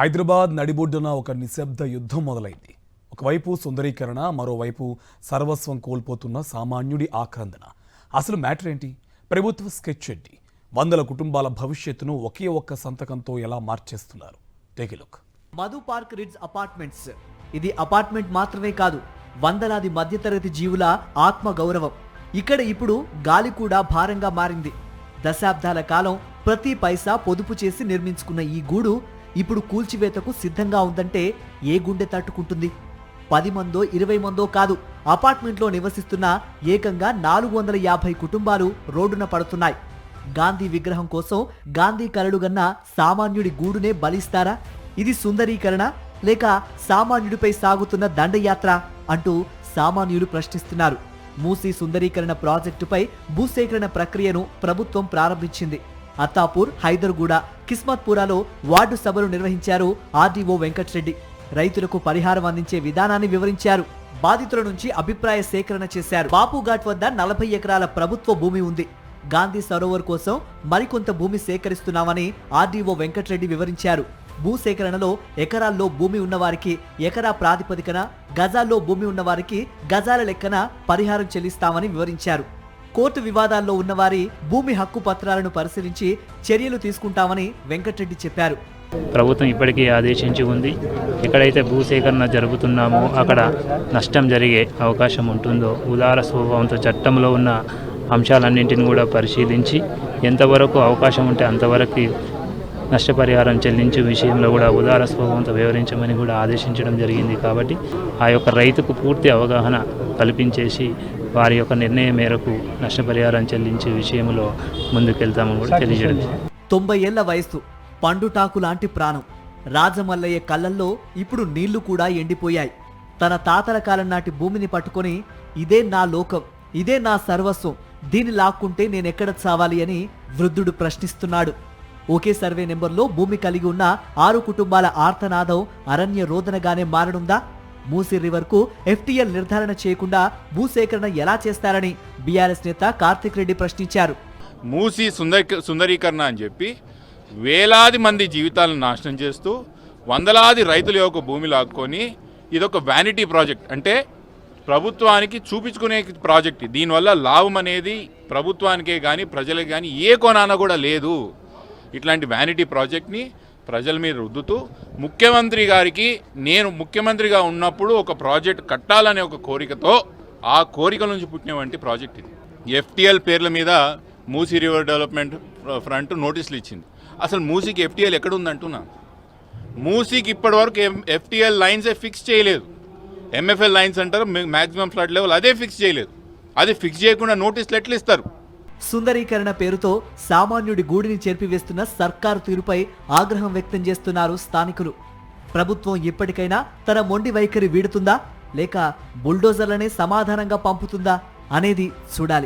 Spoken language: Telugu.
హైదరాబాద్ నడిబొడ్డున ఒక నిశ్శబ్ద యుద్ధం మొదలైంది. ఒకవైపు సుందరీకరణ, మరోవైపు సర్వస్వం కోల్పోతున్న సామాన్యుడి ఆక్రందన. అసలు మ్యాటర్ ఏంటి? ప్రభుత్వ స్కెచ్ ఏంటి? వందల కుటుంబాల భవిష్యత్తును ఒకే ఒక్క సంతకంతో ఎలా మార్చేస్తున్నారు? Take a look. Madhu park ridge apartments. ఇది అపార్ట్మెంట్ మాత్రమే కాదు, వందలాది మధ్యతరగతి జీవుల ఆత్మ గౌరవం. ఇక్కడ ఇప్పుడు గాలి కూడా భారంగా మారింది. దశాబ్దాల కాలం ప్రతి పైసా పొదుపు చేసి నిర్మించుకున్న ఈ గూడు ఇప్పుడు కూల్చివేతకు సిద్ధంగా ఉందంటే ఏ గుండె తట్టుకుంటుంది? 10 మందో 20 మందో కాదు, అపార్ట్మెంట్లో నివసిస్తున్న ఏకంగా 450 కుటుంబాలు రోడ్డున పడుతున్నాయి. గాంధీ విగ్రహం కోసం గాంధీ కలలుగన్న సామాన్యుడి గూడునే బలిస్తారా? ఇది సుందరీకరణ లేక సామాన్యుడిపై సాగుతున్న దండయాత్ర అంటూ సామాన్యులు ప్రశ్నిస్తున్నారు. మూసీ సుందరీకరణ ప్రాజెక్టుపై భూసేకరణ ప్రక్రియను ప్రభుత్వం ప్రారంభించింది. అత్తాపూర్, హైదర్గూడ, కిస్మత్పురాలో వార్డు సభలు నిర్వహించారు ఆర్డీఓ వెంకట్రెడ్డి. రైతులకు పరిహారం అందించే విధానాన్ని వివరించారు. బాధితుల నుంచి అభిప్రాయ సేకరణ చేశారు. బాపుఘాట్ వద్ద 40 ఎకరాల ప్రభుత్వ భూమి ఉంది. గాంధీ సరోవర్ కోసం మరికొంత భూమి సేకరిస్తున్నామని ఆర్డీఓ వెంకట్రెడ్డి వివరించారు. భూసేకరణలో ఎకరాల్లో భూమి ఉన్నవారికి ఎకరా ప్రాతిపదికన, గజాల్లో భూమి ఉన్నవారికి గజాల లెక్కన పరిహారం చెల్లిస్తామని వివరించారు. కోర్టు వివాదాల్లో ఉన్నవారి భూమి హక్కు పత్రాలను పరిశీలించి చర్యలు తీసుకుంటామని వెంకట్రెడ్డి చెప్పారు. ప్రభుత్వం ఇప్పటికీ ఆదేశించి ఉంది. ఎక్కడైతే భూసేకరణ జరుగుతున్నామో అక్కడ నష్టం జరిగే అవకాశం ఉంటుందో ఉదార స్వభావంతో చట్టంలో ఉన్న అంశాలన్నింటిని కూడా పరిశీలించి ఎంతవరకు అవకాశం ఉంటే అంతవరకు నష్టపరిహారం చెల్లించే విషయంలో కూడా ఉదార స్వభావంతో వివరించమని కూడా ఆదేశించడం జరిగింది. కాబట్టి ఆ యొక్క రైతుకు పూర్తి అవగాహన కల్పించేసి వారి యొక్క నిర్ణయం మేరకు నష్టపరిహారం చెల్లించే విషయంలో ముందుకెళ్తామని కూడా తెలియజేయడం. 90 ఏళ్ల వయస్సు, పండుటాకు లాంటి ప్రాణం. రాజమల్లయ్య కళ్ళల్లో ఇప్పుడు నీళ్లు కూడా ఎండిపోయాయి. తన తాతల కాలం నాటి భూమిని పట్టుకొని ఇదే నా లోకం, ఇదే నా సర్వస్వం, దీన్ని లాక్కుంటే నేనెక్కడ చావాలి అని వృద్ధుడు ప్రశ్నిస్తున్నాడు. ఒకే సర్వే నెంబర్లో భూమి కలిగి ఉన్న 6 కుటుంబాల ఆర్తనాదం అరణ్య రోదనగానే మారనుందా? మూసీ రివర్కు ఎఫ్టీఎల్ నిర్ధారణ చేయకుండా భూసేకరణ ఎలా చేస్తారని బీఆర్ఎస్ నేత కార్తిక్ రెడ్డి ప్రశ్నించారు. మూసీ సుందరీకరణ అని చెప్పి వేలాది మంది జీవితాలను నాశనం చేస్తూ వందలాది రైతుల యొక్క భూమి లాక్కొని ఇదొక వ్యానిటీ ప్రాజెక్ట్, అంటే ప్రభుత్వానికి చూపించుకునే ప్రాజెక్ట్. దీనివల్ల లాభం అనేది ప్రభుత్వానికే కానీ ప్రజలకే కానీ ఏ కోణాన కూడా లేదు. ఇట్లాంటి వ్యానిటీ ప్రాజెక్ట్ని ప్రజల మీద రుద్దుతూ ముఖ్యమంత్రి గారికి నేను ముఖ్యమంత్రిగా ఉన్నప్పుడు ఒక ప్రాజెక్ట్ కట్టాలనే ఒక కోరికతో ఆ కోరిక నుంచి పుట్టినటువంటి ప్రాజెక్ట్ ఇది. ఎఫ్టీఎల్ పేర్ల మీద మూసీ రివర్ డెవలప్మెంట్ ఫ్రంట్ నోటీసులు ఇచ్చింది. అసలు మూసీకి ఎఫ్టీఎల్ ఎక్కడ ఉందంటున్నా? మూసీకి ఇప్పటివరకు ఎఫ్టీఎల్ లైన్సే ఫిక్స్ చేయలేదు. ఎంఎఫ్ఎల్ లైన్స్ అంటారు, మ్యాక్సిమం ఫ్లడ్ లెవెల్, అదే ఫిక్స్ చేయలేదు. అది ఫిక్స్ చేయకుండా నోటీసులు ఎట్లా ఇస్తారు? సుందరీకరణ పేరుతో సామాన్యుడి గూడిని చేర్పివేస్తున్న సర్కారు తీరుపై ఆగ్రహం వ్యక్తం చేస్తున్నారు స్థానికులు. ప్రభుత్వం ఇప్పటికైనా తన మొండి వైఖరి వీడుతుందా లేక బుల్డోజర్లనే సమాధానంగా పంపుతుందా అనేది చూడాలి.